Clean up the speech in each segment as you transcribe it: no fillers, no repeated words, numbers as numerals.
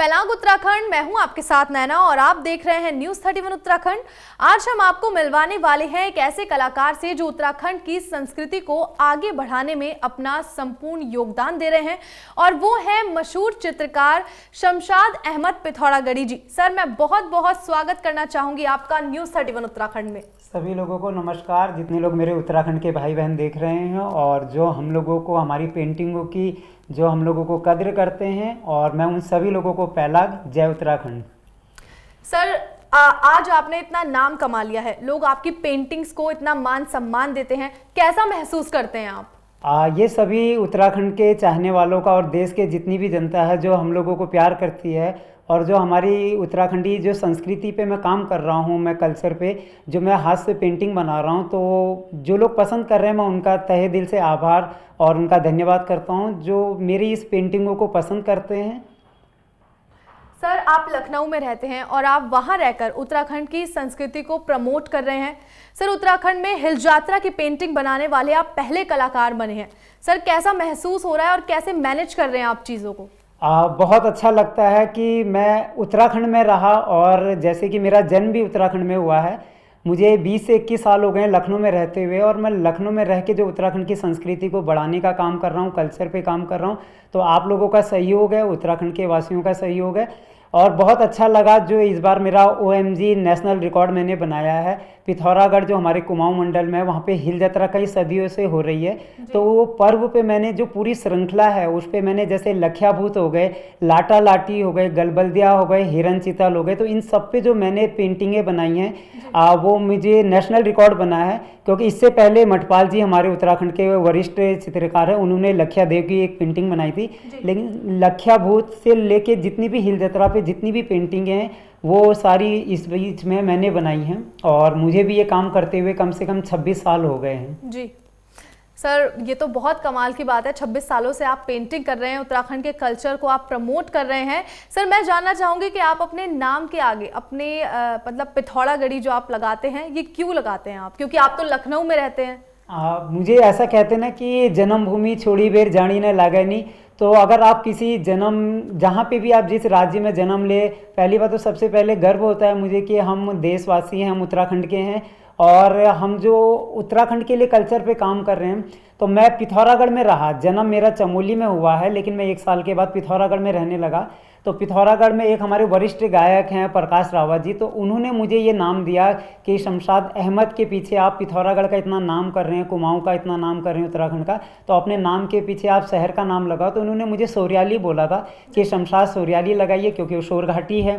पेलांग उत्तराखंड। मैं हूं आपके साथ नैना और आप देख रहे हैं न्यूज़ 31 उत्तराखंड। आज हम आपको मिलवाने वाले हैं एक ऐसे कलाकार से जो उत्तराखंड की संस्कृति को आगे बढ़ाने में अपना संपूर्ण योगदान दे रहे हैं और वो है मशहूर चित्रकार शमशाद अहमद पिथौरागढ़ी जी। सर, मैं बहुत बहुत स्वागत करना चाहूंगी आपका न्यूज़ 31 उत्तराखंड में। सभी लोगों को नमस्कार, जितने लोग मेरे उत्तराखंड के भाई बहन देख रहे हैं और जो हम लोगों को हमारी पेंटिंगों की जो हम लोगों को कद्र करते हैं, और मैं उन सभी लोगों को पेलांग जय उत्तराखंड। सर, आज आपने इतना नाम कमा लिया है, लोग आपकी पेंटिंग्स को इतना मान सम्मान देते हैं, कैसा महसूस करते हैं आप? ये सभी उत्तराखंड के चाहने वालों का और देश के जितनी भी जनता है जो हम लोगों को प्यार करती है और जो हमारी उत्तराखंडी जो संस्कृति पे मैं काम कर रहा हूँ, मैं कल्चर पे जो मैं हाथ से पेंटिंग बना रहा हूँ, तो जो लोग पसंद कर रहे हैं मैं उनका तहे दिल से आभार और उनका धन्यवाद करता हूँ जो मेरी इस पेंटिंगों को पसंद करते हैं। सर, आप लखनऊ में रहते हैं और आप वहां रहकर उत्तराखंड की संस्कृति को प्रमोट कर रहे हैं। सर, उत्तराखंड में हिल यात्रा की पेंटिंग बनाने वाले आप पहले कलाकार बने हैं। सर, कैसा महसूस हो रहा है और कैसे मैनेज कर रहे हैं आप चीज़ों को? बहुत अच्छा लगता है कि मैं उत्तराखंड में रहा और जैसे कि मेरा जन्म भी उत्तराखंड में हुआ है। मुझे 20 से 21 साल हो गए हैं लखनऊ में रहते हुए, और मैं लखनऊ में रह के जो उत्तराखंड की संस्कृति को बढ़ाने का काम कर रहा हूँ, कल्चर पे काम कर रहा हूँ, तो आप लोगों का सहयोग है, उत्तराखंड के वासियों का सहयोग है। और बहुत अच्छा लगा जो इस बार मेरा OMG नेशनल रिकॉर्ड मैंने बनाया है। पिथौरागढ़ जो हमारे कुमाऊं मंडल में है, वहाँ पे हिल यात्रा कई सदियों से हो रही है, तो वो पर्व पे मैंने जो पूरी श्रृंखला है उस पे मैंने जैसे लखिया भूत हो गए, लाटा लाटी हो गए, गलबल्दिया हो गए, हिरन चितल हो गए, तो इन सब पे जो मैंने पेंटिंगें बनाई हैं वो मुझे नेशनल रिकॉर्ड बना है। क्योंकि इससे पहले मठपाल जी हमारे उत्तराखंड के वरिष्ठ चित्रकार हैं, उन्होंने लखिया देव की एक पेंटिंग बनाई थी, लेकिन लखिया भूत से लेके जितनी भी हिल यात्रा पे जितनी भी पेंटिंगें हैं वो सारी इस बीच में मैंने बनाई हैं, और मुझे भी ये काम करते हुए कम से कम 26 साल हो गए हैं। जी सर, ये तो बहुत कमाल की बात है। 26 सालों से आप पेंटिंग कर रहे हैं, उत्तराखंड के कल्चर को आप प्रमोट कर रहे हैं। सर, मैं जानना चाहूँगी कि आप अपने नाम के आगे अपने मतलब पिथौरागढ़ी जो आप लगाते हैं, ये क्यों लगाते हैं आप? क्योंकि आप तो लखनऊ में रहते हैं। मुझे ऐसा कहते ना कि जन्मभूमि छोड़ी बेर जानी न लागे नहीं। तो अगर आप किसी जहाँ पे भी आप जिस राज्य में जन्म ले, पहली बात तो सबसे पहले गर्व होता है मुझे कि हम देशवासी हैं, हम उत्तराखंड के हैं, और हम जो उत्तराखंड के लिए कल्चर पे काम कर रहे हैं। तो मैं पिथौरागढ़ में रहा, जन्म मेरा चमोली में हुआ है, लेकिन मैं 1 साल के बाद पिथौरागढ़ में रहने लगा। तो पिथौरागढ़ में एक हमारे वरिष्ठ गायक हैं प्रकाश रावत जी, तो उन्होंने मुझे ये नाम दिया कि शमशाद अहमद के पीछे आप पिथौरागढ़ का इतना नाम कर रहे हैं, कुमाऊं का इतना नाम कर रहे हैं उत्तराखंड का, तो अपने नाम के पीछे आप शहर का नाम लगाओ। तो उन्होंने मुझे सोरियाली बोला था कि शमशाद सोरियाली लगाइए, क्योंकि वो शोर घाटी है।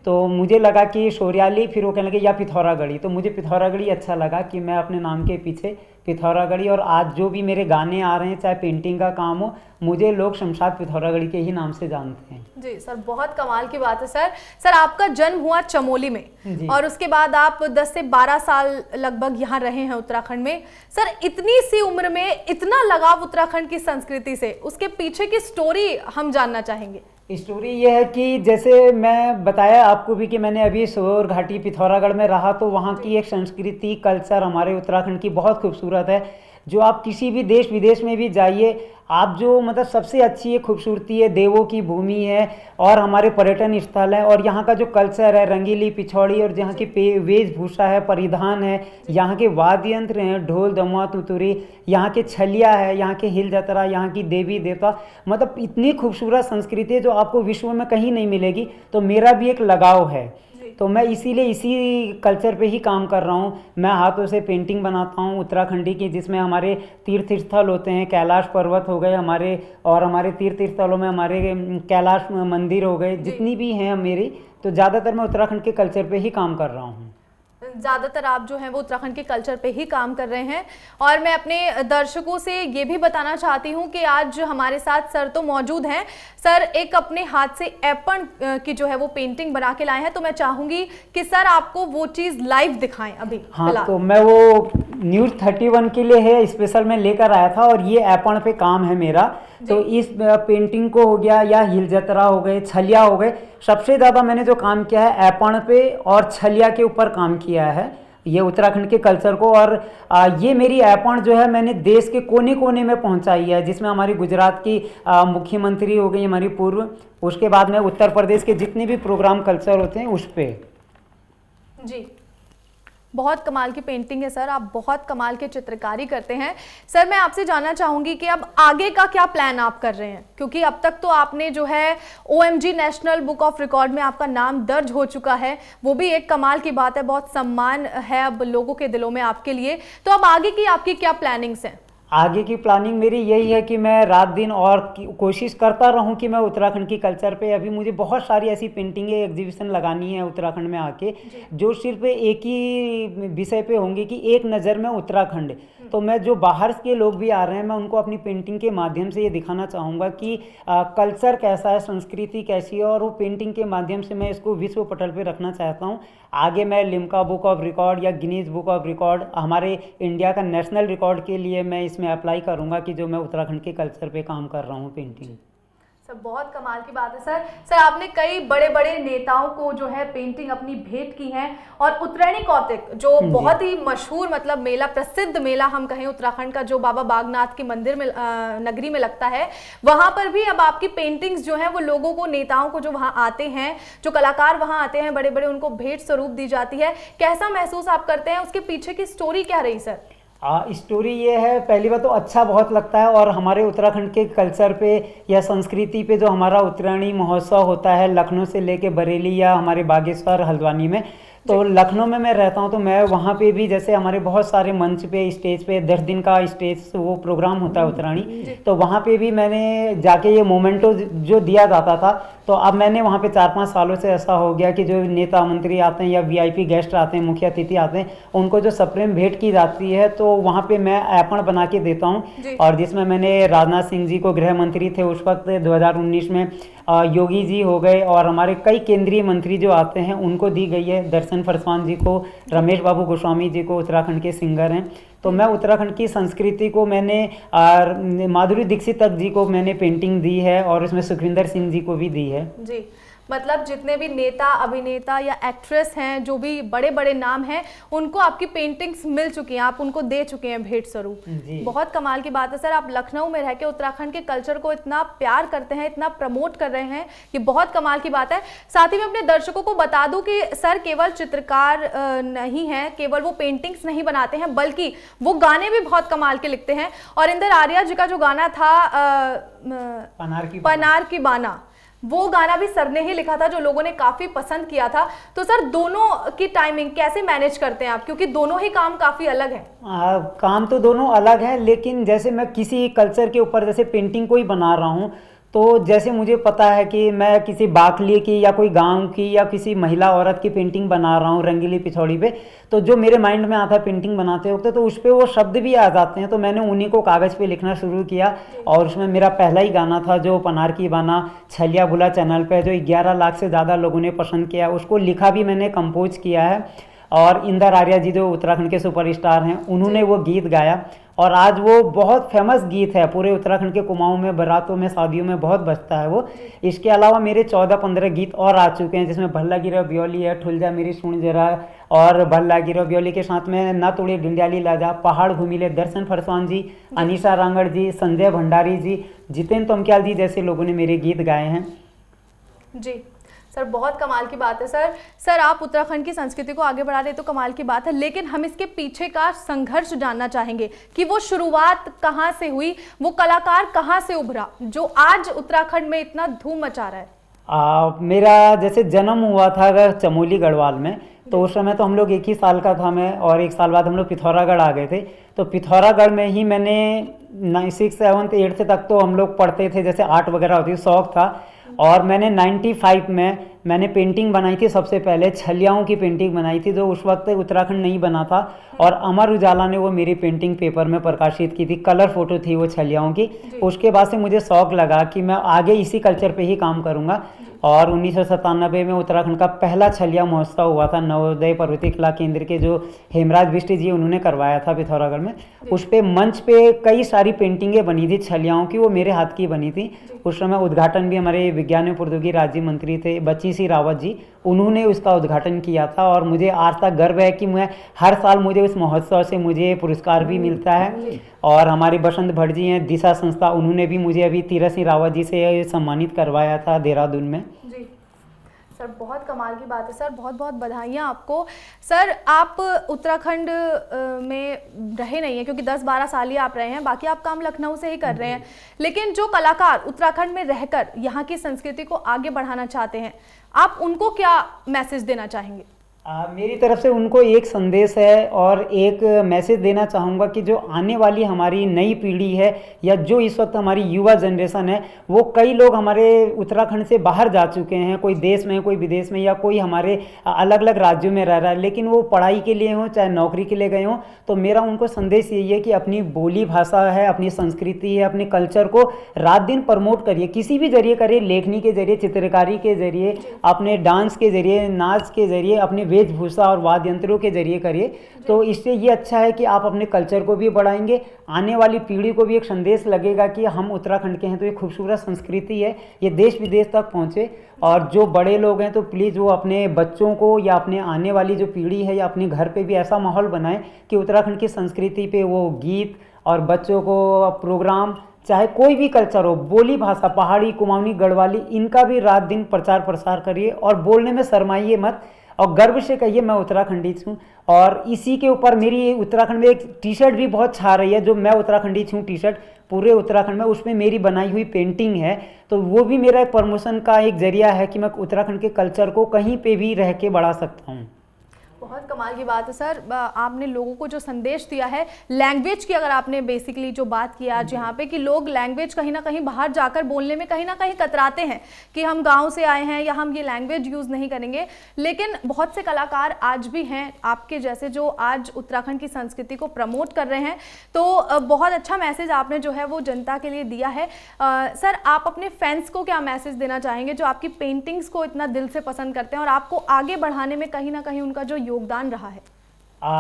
तो मुझे लगा कि सोरियाली, फिर वो कहने लगे या पिथौरागढ़ी, तो मुझे पिथौरागढ़ी अच्छा लगा कि मैं अपने नाम के पीछे पिथौरागढ़ी। और आज जो भी मेरे गाने आ रहे हैं, चाहे पेंटिंग का काम हो, मुझे लोग शमशाद पिथौरागढ़ी के ही नाम से जानते हैं। जी सर, बहुत कमाल की बात है। सर, आपका जन्म हुआ चमोली में और उसके बाद आप 10 से 12 साल लगभग यहाँ रहे हैं उत्तराखंड में। सर, इतनी सी उम्र में इतना लगाव उत्तराखंड की संस्कृति से, उसके पीछे की स्टोरी हम जानना चाहेंगे। स्टोरी ये है कि जैसे मैं बताया आपको भी कि मैंने अभी शोर घाटी पिथौरागढ़ में रहा, तो वहाँ की एक संस्कृति कल्चर हमारे उत्तराखंड की बहुत खूबसूरत है। जो आप किसी भी देश विदेश में भी जाइए, आप जो मतलब सबसे अच्छी खूबसूरती है, देवों की भूमि है और हमारे पर्यटन स्थल है, और यहाँ का जो कल्चर है, रंगीली पिछौड़ी, और जहाँ की वेशभूषा है, परिधान है, यहाँ के वाद्य यंत्र हैं, ढोल दमुआ तुतुरी, यहाँ के छलिया है, यहाँ के हिल यात्रा, यहाँ की देवी देवता, मतलब इतनी खूबसूरत संस्कृति है जो आपको विश्व में कहीं नहीं मिलेगी। तो मेरा भी एक लगाव है, तो मैं इसीलिए इसी कल्चर पे ही काम कर रहा हूँ। मैं हाथों से पेंटिंग बनाता हूँ उत्तराखंडी की, जिसमें हमारे तीर्थ स्थल होते हैं, कैलाश पर्वत हो गए हमारे, और हमारे तीर्थ स्थलों में हमारे कैलाश मंदिर हो गए, जितनी भी हैं मेरी, तो ज़्यादातर मैं उत्तराखंड के कल्चर पे ही काम कर रहा हूँ। ज़्यादातर आप जो हैं वो उत्तराखंड के कल्चर पे ही काम कर रहे हैं। और मैं अपने दर्शकों से ये भी बताना चाहती हूँ कि आज हमारे साथ सर तो मौजूद हैं। सर एक अपने हाथ से एपन की जो है वो पेंटिंग बना के लाए हैं, तो मैं चाहूँगी कि सर आपको वो चीज़ लाइव दिखाएं अभी। हाँ, तो मैं वो न्यूज़ 31 के लिए है स्पेशल में लेकर आया था, और ये एपन पे काम है मेरा। तो इस पेंटिंग को हो गया, या हिल यात्रा हो गए, छलिया हो गए, सबसे ज़्यादा मैंने जो काम किया है एपन पे और छलिया के ऊपर काम किया है। ये उत्तराखंड के कल्चर को। और ये मेरी ऐपॉन जो है मैंने देश के कोने कोने में पहुंचाई है, जिसमें हमारी गुजरात की मुख्यमंत्री हो गई हमारी पूर्व, उसके बाद में उत्तर प्रदेश के जितने भी प्रोग्राम कल्चर होते हैं उस पे। जी, बहुत कमाल की पेंटिंग है सर, आप बहुत कमाल के चित्रकारी करते हैं। सर मैं आपसे जानना चाहूँगी कि अब आगे का क्या प्लान आप कर रहे हैं, क्योंकि अब तक तो आपने जो है OMG national book of record में आपका नाम दर्ज हो चुका है, वो भी एक कमाल की बात है, बहुत सम्मान है अब लोगों के दिलों में आपके लिए। तो अब आगे की आपकी क्या प्लानिंग्स हैं? आगे की प्लानिंग मेरी यही है कि मैं रात दिन और कोशिश करता रहूं कि मैं उत्तराखंड की कल्चर पे, अभी मुझे बहुत सारी ऐसी पेंटिंगें एग्जीबिशन लगानी है उत्तराखंड में आके, जो सिर्फ एक ही विषय पे होंगी कि एक नज़र में उत्तराखंड। तो मैं जो बाहर के लोग भी आ रहे हैं, मैं उनको अपनी पेंटिंग के माध्यम से ये दिखाना चाहूँगा कि कल्चर कैसा है, संस्कृति कैसी है, और वो पेंटिंग के माध्यम से मैं इसको विश्व पटल पे रखना चाहता हूँ। आगे मैं लिम्का बुक ऑफ रिकॉर्ड या गिनीज बुक ऑफ रिकॉर्ड, हमारे इंडिया का नेशनल रिकॉर्ड के लिए मैं इसमें अप्लाई करूँगा कि जो मैं उत्तराखंड के कल्चर पे काम कर रहा हूँ पेंटिंग। सर बहुत कमाल की बात है सर। सर आपने कई बड़े बड़े नेताओं को जो है पेंटिंग अपनी भेंट की हैं, और उत्तरायणी कौतिक जो बहुत ही मशहूर मतलब मेला, प्रसिद्ध मेला हम कहें उत्तराखंड का, जो बाबा बागनाथ के मंदिर में नगरी में लगता है, वहां पर भी अब आपकी पेंटिंग्स जो हैं वो लोगों को, नेताओं को जो वहां आते हैं, जो कलाकार वहां आते हैं बड़े बड़े, उनको भेंट स्वरूप दी जाती है। कैसा महसूस आप करते हैं, उसके पीछे की स्टोरी क्या रही सर? स्टोरी ये है, पहली बात तो अच्छा बहुत लगता है, और हमारे उत्तराखंड के कल्चर पे या संस्कृति पे जो हमारा उत्तरायणी महोत्सव होता है लखनऊ से लेके बरेली या हमारे बागेश्वर हल्द्वानी में, तो लखनऊ में मैं रहता हूँ, तो मैं वहाँ पे भी जैसे हमारे बहुत सारे मंच पे, स्टेज पे 10 दिन का स्टेज वो प्रोग्राम होता है उत्तरायणी, तो वहाँ पे भी मैंने जाके ये मोमेंटो जो दिया जाता था, तो अब मैंने वहाँ पे 4-5 सालों से ऐसा हो गया कि जो नेता मंत्री आते हैं या VIP गेस्ट आते हैं, मुख्य अतिथि आते हैं, उनको जो सप्रेम भेंट की जाती है, तो वहाँ पे मैं ऐपण बना के देता हूँ, और जिसमें मैंने राजनाथ सिंह जी को, गृह मंत्री थे उस वक्त 2019 में, योगी जी हो गए, और हमारे कई केंद्रीय मंत्री जो आते हैं उनको दी गई है, दर्शन फरसान जी को, रमेश बाबू गोस्वामी जी को, उत्तराखंड के सिंगर हैं। तो मैं उत्तराखंड की संस्कृति को मैंने माधुरी दीक्षित जी को मैंने पेंटिंग दी है, और उसमें सुखविंदर सिंह जी को भी दी है। जी, मतलब जितने भी नेता, अभिनेता या एक्ट्रेस हैं, जो भी बड़े बड़े नाम हैं, उनको आपकी पेंटिंग्स मिल चुकी हैं, आप उनको दे चुके हैं भेंट स्वरूप। बहुत कमाल की बात है सर, आप लखनऊ में रह के उत्तराखंड के कल्चर को इतना प्यार करते हैं, इतना प्रमोट कर रहे हैं, ये बहुत कमाल की बात है। साथ ही मैं अपने दर्शकों को बता दूं कि सर केवल चित्रकार नहीं है, केवल वो पेंटिंग्स नहीं बनाते हैं, बल्कि वो गाने भी बहुत कमाल के लिखते हैं। और इंदर आर्या जी का जो गाना था पनार की बाना, वो गाना भी सर ने ही लिखा था, जो लोगों ने काफी पसंद किया था। तो सर दोनों की टाइमिंग कैसे मैनेज करते हैं आप, क्योंकि दोनों ही काम काफी अलग है? काम तो दोनों अलग है, लेकिन जैसे मैं किसी कल्चर के ऊपर जैसे पेंटिंग कोई बना रहा हूँ, तो जैसे मुझे पता है कि मैं किसी बाकली की या कोई गांव की या किसी महिला औरत की पेंटिंग बना रहा हूँ रंगीली पिछौड़ी पे, तो जो मेरे माइंड में आता है पेंटिंग बनाते वक्त, तो उस पर वो शब्द भी आ जाते हैं, तो मैंने उन्हीं को कागज़ पे लिखना शुरू किया। और उसमें मेरा पहला ही गाना था जो पनार की बाना, छलिया बुला चैनल पे, जो 11 लाख से ज़्यादा लोगों ने पसंद किया, उसको लिखा भी मैंने कंपोज किया है। और इंदर आर्या जी जो उत्तराखंड के सुपरस्टार हैं, उन्होंने वो गीत गाया, और आज वो बहुत फेमस गीत है, पूरे उत्तराखंड के कुमाऊं में, बारातों में, शादियों में बहुत बजता है वो। इसके अलावा मेरे 14-15 गीत और आ चुके हैं, जिसमें भल्ला गिरा ब्योली है, ठुल जा मेरी सुन जरा, और भल्ला गिरा ब्योली के साथ में ना तोड़े डिंडियाली लाजा, पहाड़ घूमिले, दर्शन फरसान जी, अनीशा रांगड़ जी, संजय भंडारी जी, जितेंद्र तोमक्याल जी जैसे लोगों ने मेरे गीत गाए हैं। जी सर, बहुत कमाल की बात है सर। सर आप उत्तराखंड की संस्कृति को आगे बढ़ा रहे तो कमाल की बात है, लेकिन हम इसके पीछे का संघर्ष जानना चाहेंगे कि वो शुरुआत कहाँ से हुई, वो कलाकार कहाँ से उभरा जो आज उत्तराखंड में इतना धूम मचा रहा है? मेरा जैसे जन्म हुआ था चमोली गढ़वाल में, तो उस समय तो हम लोग 1 ही साल का था मैं, और 1 साल बाद हम लोग पिथौरागढ़ आ गए थे। तो पिथौरागढ़ में ही मैंने 6, 7, 8 तक तो हम लोग पढ़ते थे, जैसे आर्ट वगैरह होती, शौक था। और मैंने 95 में मैंने पेंटिंग बनाई थी, सबसे पहले छलियाओं की पेंटिंग बनाई थी, जो उस वक्त उत्तराखंड नहीं बना था, और अमर उजाला ने वो मेरी पेंटिंग पेपर में प्रकाशित की थी, कलर फोटो थी वो छलियाओं की। उसके बाद से मुझे शौक लगा कि मैं आगे इसी कल्चर पे ही काम करूँगा, और 1997 में उत्तराखंड का पहला छलिया महोत्सव हुआ था, नवोदय पर्वतीय कला केंद्र के जो हेमराज बिष्ट जी उन्होंने करवाया था पिथौरागढ़ में। उस पे मंच पे कई सारी पेंटिंगें बनी थी छलियाओं की, वो मेरे हाथ की बनी थी। उस समय उद्घाटन भी हमारे विज्ञान एवं प्रौद्योगिकी राज्य मंत्री थे बच्ची सिंह रावत जी, उन्होंने उसका उद्घाटन किया था। और मुझे आज तक गर्व है कि मैं हर साल मुझे उस महोत्सव से मुझे पुरस्कार भी मिलता है। और हमारे बसंत भट्ट जी हैं दिशा संस्था, उन्होंने भी मुझे अभी तीरथ सिंह रावत जी से सम्मानित करवाया था देहरादून में। जी सर, बहुत कमाल की बात है सर, बहुत बहुत बधाइयाँ आपको। सर आप उत्तराखंड में रहे नहीं हैं क्योंकि 10-12 साल ही आप रहे हैं, बाकी आप काम लखनऊ से ही कर रहे हैं, लेकिन जो कलाकार उत्तराखंड में रहकर यहाँ की संस्कृति को आगे बढ़ाना चाहते हैं, आप उनको क्या मैसेज देना चाहेंगे? मेरी तरफ से उनको एक संदेश है और एक मैसेज देना चाहूँगा कि जो आने वाली हमारी नई पीढ़ी है या जो इस वक्त हमारी युवा जनरेशन है, वो कई लोग हमारे उत्तराखंड से बाहर जा चुके हैं, कोई देश में, कोई विदेश में, या कोई हमारे अलग अलग राज्यों में रह रहा है, लेकिन वो पढ़ाई के लिए हों चाहे नौकरी के लिए गए हों। तो मेरा उनको संदेश यही है कि अपनी बोली भाषा है, अपनी संस्कृति है, अपने कल्चर को रात दिन प्रमोट करिए, किसी भी जरिए करिए, लेखनी के जरिए, चित्रकारी के जरिए, अपने डांस के जरिए, नाच के जरिए, अपने वेशभूषा और वाद्य यंत्रों के जरिए करिए। तो इससे ये अच्छा है कि आप अपने कल्चर को भी बढ़ाएंगे, आने वाली पीढ़ी को भी एक संदेश लगेगा कि हम उत्तराखंड के हैं, तो ये खूबसूरत संस्कृति है, ये देश विदेश तक पहुँचे। और जो बड़े लोग हैं तो प्लीज़ वो अपने बच्चों को या अपने आने वाली जो पीढ़ी है या अपने घर पे भी ऐसा माहौल बनाएं कि उत्तराखंड की संस्कृति पे वो गीत और बच्चों को प्रोग्राम, चाहे कोई भी कल्चर हो, बोली भाषा, पहाड़ी, कुमाऊनी, गढ़वाली, इनका भी रात दिन प्रचार प्रसार करिए और बोलने में शर्माइए मत और गर्व से कहिए मैं उत्तराखंडी हूँ। और इसी के ऊपर मेरी उत्तराखंड में एक टी शर्ट भी बहुत छा रही है, जो मैं उत्तराखंडी हूँ टी शर्ट पूरे उत्तराखंड में, उसमें मेरी बनाई हुई पेंटिंग है। तो वो भी मेरा एक प्रमोशन का एक जरिया है कि मैं उत्तराखंड के कल्चर को कहीं पे भी रह के बढ़ा सकता हूँ। बहुत कमाल की बात है सर, आपने लोगों को जो संदेश दिया है लैंग्वेज की, अगर आपने बेसिकली जो बात की आज यहाँ पे कि लोग लैंग्वेज कहीं ना कहीं बाहर जाकर बोलने में कहीं ना कहीं कतराते हैं कि हम गांव से आए हैं या हम ये लैंग्वेज यूज़ नहीं करेंगे, लेकिन बहुत से कलाकार आज भी हैं आपके जैसे जो आज उत्तराखंड की संस्कृति को प्रमोट कर रहे हैं। तो बहुत अच्छा मैसेज आपने जो है वो जनता के लिए दिया है। सर आप अपने फैंस को क्या मैसेज देना चाहेंगे जो आपकी पेंटिंग्स को इतना दिल से पसंद करते हैं और आपको आगे बढ़ाने में कहीं ना कहीं उनका जो योगदान रहा है?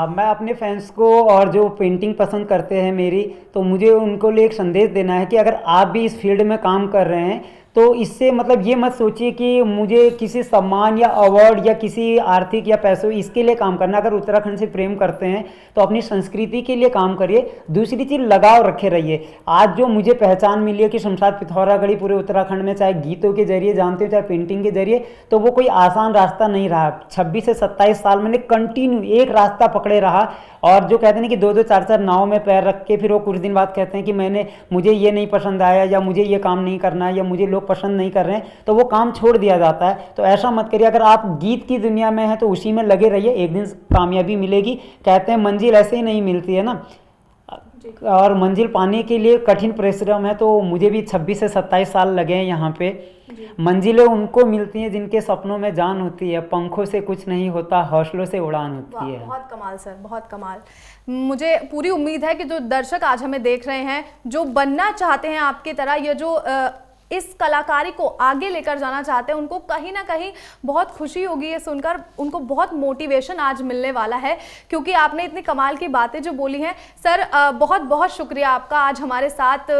मैं अपने फैंस को और जो पेंटिंग पसंद करते हैं मेरी, तो मुझे उनको लिए एक संदेश देना है कि अगर आप भी इस फील्ड में काम कर रहे हैं तो इससे मतलब ये मत सोचिए कि मुझे किसी सम्मान या अवार्ड या किसी आर्थिक या पैसों इसके लिए काम करना। अगर उत्तराखंड से प्रेम करते हैं तो अपनी संस्कृति के लिए काम करिए। दूसरी चीज़, लगाव रखे रहिए। आज जो मुझे पहचान मिली है कि शमशाद पिथौरागढ़ी पूरे उत्तराखंड में चाहे गीतों के जरिए जानते हो चाहे पेंटिंग के जरिए, तो वो कोई आसान रास्ता नहीं रहा। 26 से 27 साल मैंने कंटिन्यू एक रास्ता पकड़े रहा। और जो कहते हैं कि 2-2 4-4 नाव में पैर रख के फिर वो कुछ दिन बाद कहते हैं कि मुझे ये नहीं पसंद आया या मुझे ये काम नहीं करना है या मुझे लोग पसंद नहीं कर रहे हैं, तो वो काम छोड़ दिया जाता है। तो ऐसा मत करिए। अगर आप गीत की दुनिया में हैं तो उसी में लगे रहिए, एक दिन कामयाबी मिलेगी। कहते हैं मंजिल ऐसे ही नहीं मिलती है ना, और मंजिल पाने के लिए कठिन परिश्रम है। तो मुझे भी 26 से 27 साल लगे हैं यहाँ पे। मंजिलें उनको मिलती हैं जिनके सपनों में जान होती है, पंखों से कुछ नहीं होता, हौसलों से उड़ान होती है। बहुत कमाल सर, बहुत कमाल। मुझे पूरी उम्मीद है कि जो दर्शक आज हमें देख रहे हैं, जो बनना चाहते हैं आपकी तरह, ये जो इस कलाकारी को आगे लेकर जाना चाहते हैं, उनको कहीं ना कहीं बहुत खुशी होगी ये सुनकर, उनको बहुत मोटिवेशन आज मिलने वाला है क्योंकि आपने इतनी कमाल की बातें जो बोली हैं। सर बहुत बहुत शुक्रिया आपका आज हमारे साथ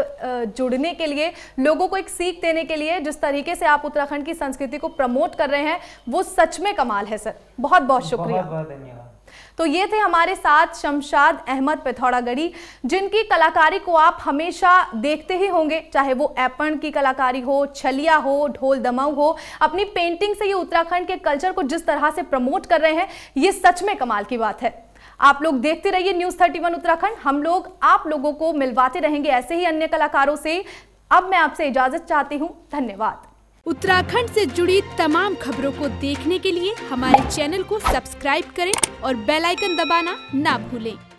जुड़ने के लिए, लोगों को एक सीख देने के लिए। जिस तरीके से आप उत्तराखंड की संस्कृति को प्रमोट कर रहे हैं वो सच में कमाल है सर, बहुत बहुत शुक्रिया। बहुत धन्यवाद। तो ये थे हमारे साथ शमशाद अहमद पिथौरागढ़ी, जिनकी कलाकारी को आप हमेशा देखते ही होंगे, चाहे वो ऐपण की कलाकारी हो, छलिया हो, ढोल दमाऊ हो। अपनी पेंटिंग से ये उत्तराखंड के कल्चर को जिस तरह से प्रमोट कर रहे हैं, ये सच में कमाल की बात है। आप लोग देखते रहिए न्यूज़ 31 उत्तराखंड। हम लोग आप लोगों को मिलवाते रहेंगे ऐसे ही अन्य कलाकारों से। अब मैं आपसे इजाजत चाहती हूँ, धन्यवाद। उत्तराखंड से जुड़ी तमाम खबरों को देखने के लिए हमारे चैनल को सब्सक्राइब करें और बेल आइकन दबाना ना भूलें।